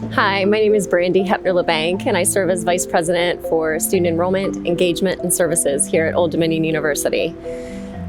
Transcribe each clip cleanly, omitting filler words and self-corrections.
Hi, my name is Brandy Hepner-LeBanc, and I serve as Vice President for Student Enrollment, Engagement, and Services here at Old Dominion University.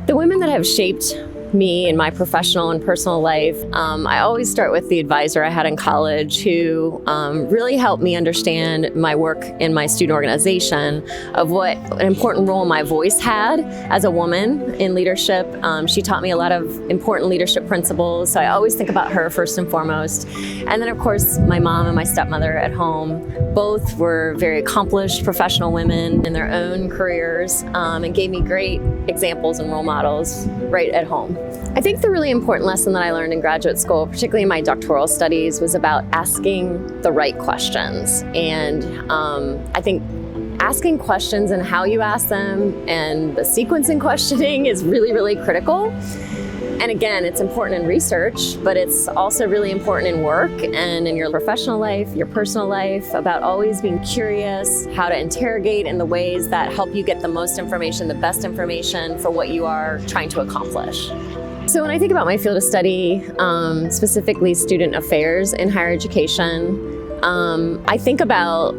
The women that have shaped me in my professional and personal life, I always start with the advisor I had in college who really helped me understand my work in my student organization of what an important role my voice had as a woman in leadership. She taught me a lot of important leadership principles, so I always think about her first and foremost. And then of course, my mom and my stepmother at home, both were very accomplished professional women in their own careers and gave me great examples and role models right at home. I think the really important lesson that I learned in graduate school, particularly in my doctoral studies, was about asking the right questions. And I think asking questions and how you ask them and the sequence in questioning is really, really critical. And again, it's important in research, but it's also really important in work and in your professional life, your personal life, about always being curious, how to interrogate in the ways that help you get the most information, the best information for what you are trying to accomplish. So when I think about my field of study, specifically student affairs in higher education, I think about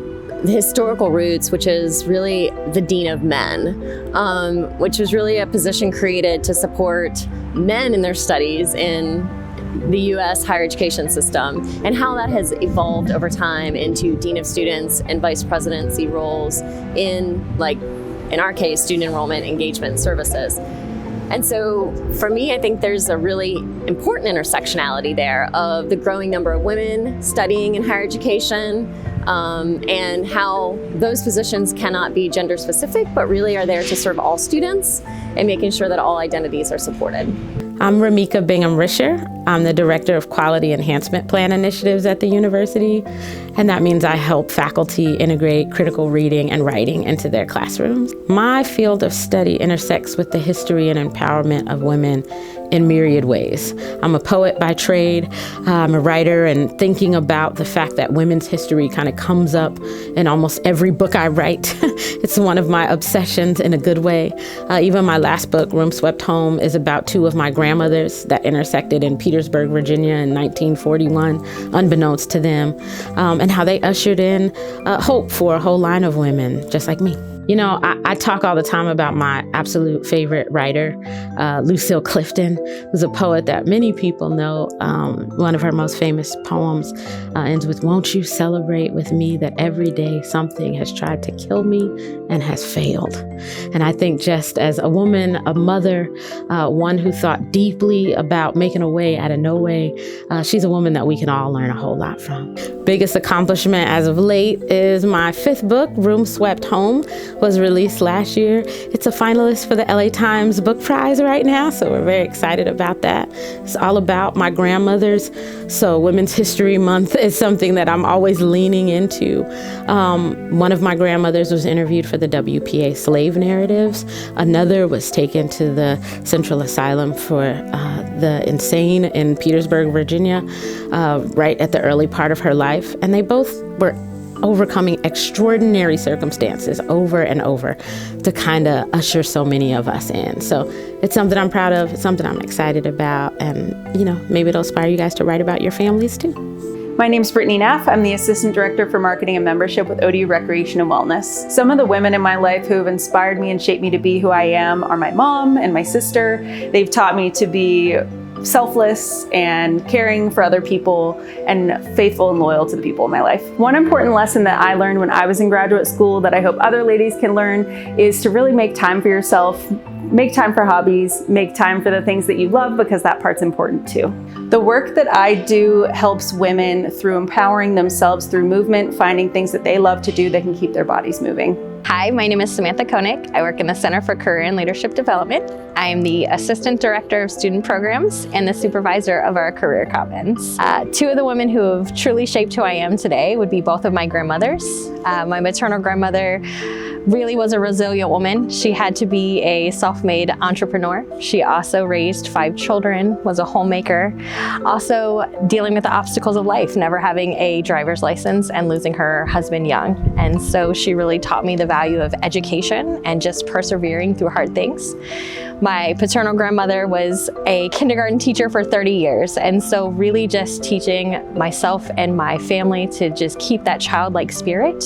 the historical roots, which is really the Dean of Men, which was really a position created to support men in their studies in the U.S. higher education system, and how that has evolved over time into Dean of Students and Vice Presidency roles in, like, in our case, Student Enrollment, Engagement, Services. And so for me, I think there's a really important intersectionality there of the growing number of women studying in higher education, and how those positions cannot be gender specific, but really are there to serve all students and making sure that all identities are supported. I'm Ramika Bingham-Risher. I'm the Director of Quality Enhancement Plan Initiatives at the university, and that means I help faculty integrate critical reading and writing into their classrooms. My field of study intersects with the history and empowerment of women in myriad ways. I'm a poet by trade. I'm a writer, and thinking about the fact that women's history kind of comes up in almost every book I write. It's one of my obsessions in a good way. Even my last book, Room Swept Home, is about two of my grandmothers that intersected in Petersburg, Virginia in 1941, unbeknownst to them, and how they ushered in hope for a whole line of women just like me. You know, I talk all the time about my absolute favorite writer, Lucille Clifton, who's a poet that many people know. One of her most famous poems ends with, "Won't you celebrate with me that every day something has tried to kill me and has failed?" And I think just as a woman, a mother, one who thought deeply about making a way out of no way, she's a woman that we can all learn a whole lot from. Biggest accomplishment as of late is my 5th book, Room Swept Home, was released last year. It's a finalist for the LA Times Book Prize right now, so we're very excited about that. It's all about my grandmothers, so Women's History Month is something that I'm always leaning into. One of my grandmothers was interviewed for the WPA slave narratives. Another was taken to the Central Asylum for the insane in Petersburg, Virginia, right at the early part of her life, and they both were overcoming extraordinary circumstances over and over to kind of usher so many of us in. So it's something I'm proud of, it's something I'm excited about, and you know, maybe it'll inspire you guys to write about your families too. My name's Brittany Neff. I'm the Assistant Director for Marketing and Membership with ODU Recreation and Wellness. Some of the women in my life who have inspired me and shaped me to be who I am are my mom and my sister. They've taught me to be selfless and caring for other people and faithful and loyal to the people in my life. One important lesson that I learned when I was in graduate school that I hope other ladies can learn is to really make time for yourself, make time for hobbies, make time for the things that you love, because that part's important too. The work that I do helps women through empowering themselves through movement, finding things that they love to do that can keep their bodies moving. Hi, my name is Samantha Koenig. I work in the Center for Career and Leadership Development. I'm the Assistant Director of Student Programs and the supervisor of our Career Commons. Two of the women who have truly shaped who I am today would be both of my grandmothers. My maternal grandmother really was a resilient woman. She had to be a self-made entrepreneur. She also raised 5 children, was a homemaker, also dealing with the obstacles of life, never having a driver's license and losing her husband young. And so she really taught me the value of education and just persevering through hard things. My paternal grandmother was a kindergarten teacher for 30 years, and so really just teaching myself and my family to just keep that childlike spirit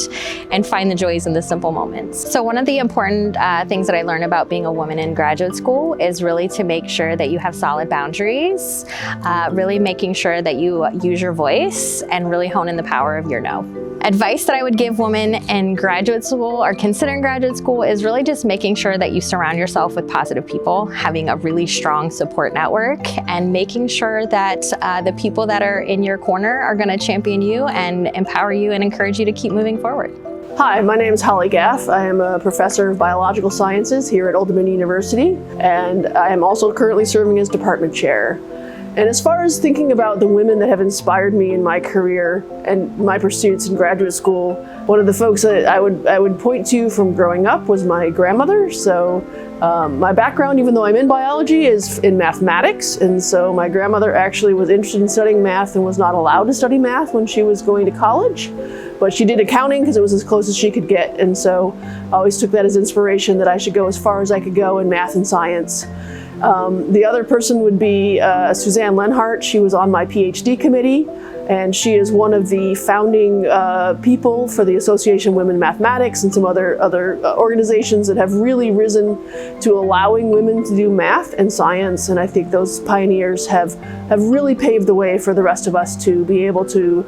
and find the joys in the simple moments. So one of the important things that I learned about being a woman in graduate school is really to make sure that you have solid boundaries, really making sure that you use your voice and really hone in the power of your no. Advice that I would give women in graduate school or considering graduate school is really just making sure that you surround yourself with positive people, having a really strong support network, and making sure that the people that are in your corner are going to champion you and empower you and encourage you to keep moving forward. Hi, my name is Holly Gaff. I am a professor of biological sciences here at Old Dominion University, and I am also currently serving as department chair. And as far as thinking about the women that have inspired me in my career and my pursuits in graduate school, one of the folks that I would point to from growing up was my grandmother. So my background, even though I'm in biology, is in mathematics. And so my grandmother actually was interested in studying math and was not allowed to study math when she was going to college. But she did accounting because it was as close as she could get. And so I always took that as inspiration that I should go as far as I could go in math and science. The other person would be Suzanne Lenhart. She was on my PhD committee, and she is one of the founding people for the Association of Women in Mathematics and some other organizations that have really risen to allowing women to do math and science. And I think those pioneers have really paved the way for the rest of us to be able to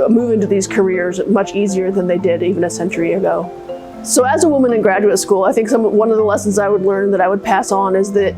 move into these careers much easier than they did even a century ago. So as a woman in graduate school, I think one of the lessons I would learn that I would pass on is that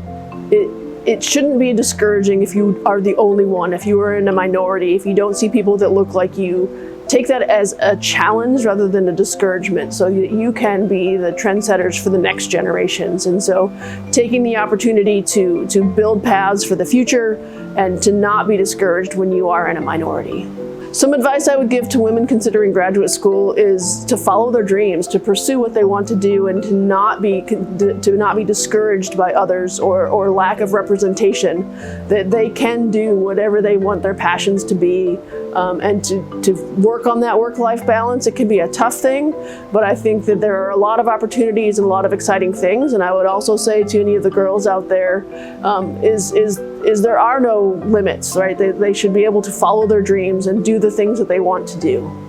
it shouldn't be discouraging if you are the only one, if you are in a minority, if you don't see people that look like you. Take that as a challenge rather than a discouragement, so that you can be the trendsetters for the next generations. And so taking the opportunity to build paths for the future and to not be discouraged when you are in a minority. Some advice I would give to women considering graduate school is to follow their dreams, to pursue what they want to do, and to not be discouraged by others or lack of representation, that they can do whatever they want their passions to be, and to work on that work-life balance. It can be a tough thing, but I think that there are a lot of opportunities and a lot of exciting things. And I would also say to any of the girls out there, is there are no limits, right? They should be able to follow their dreams and do the things that they want to do.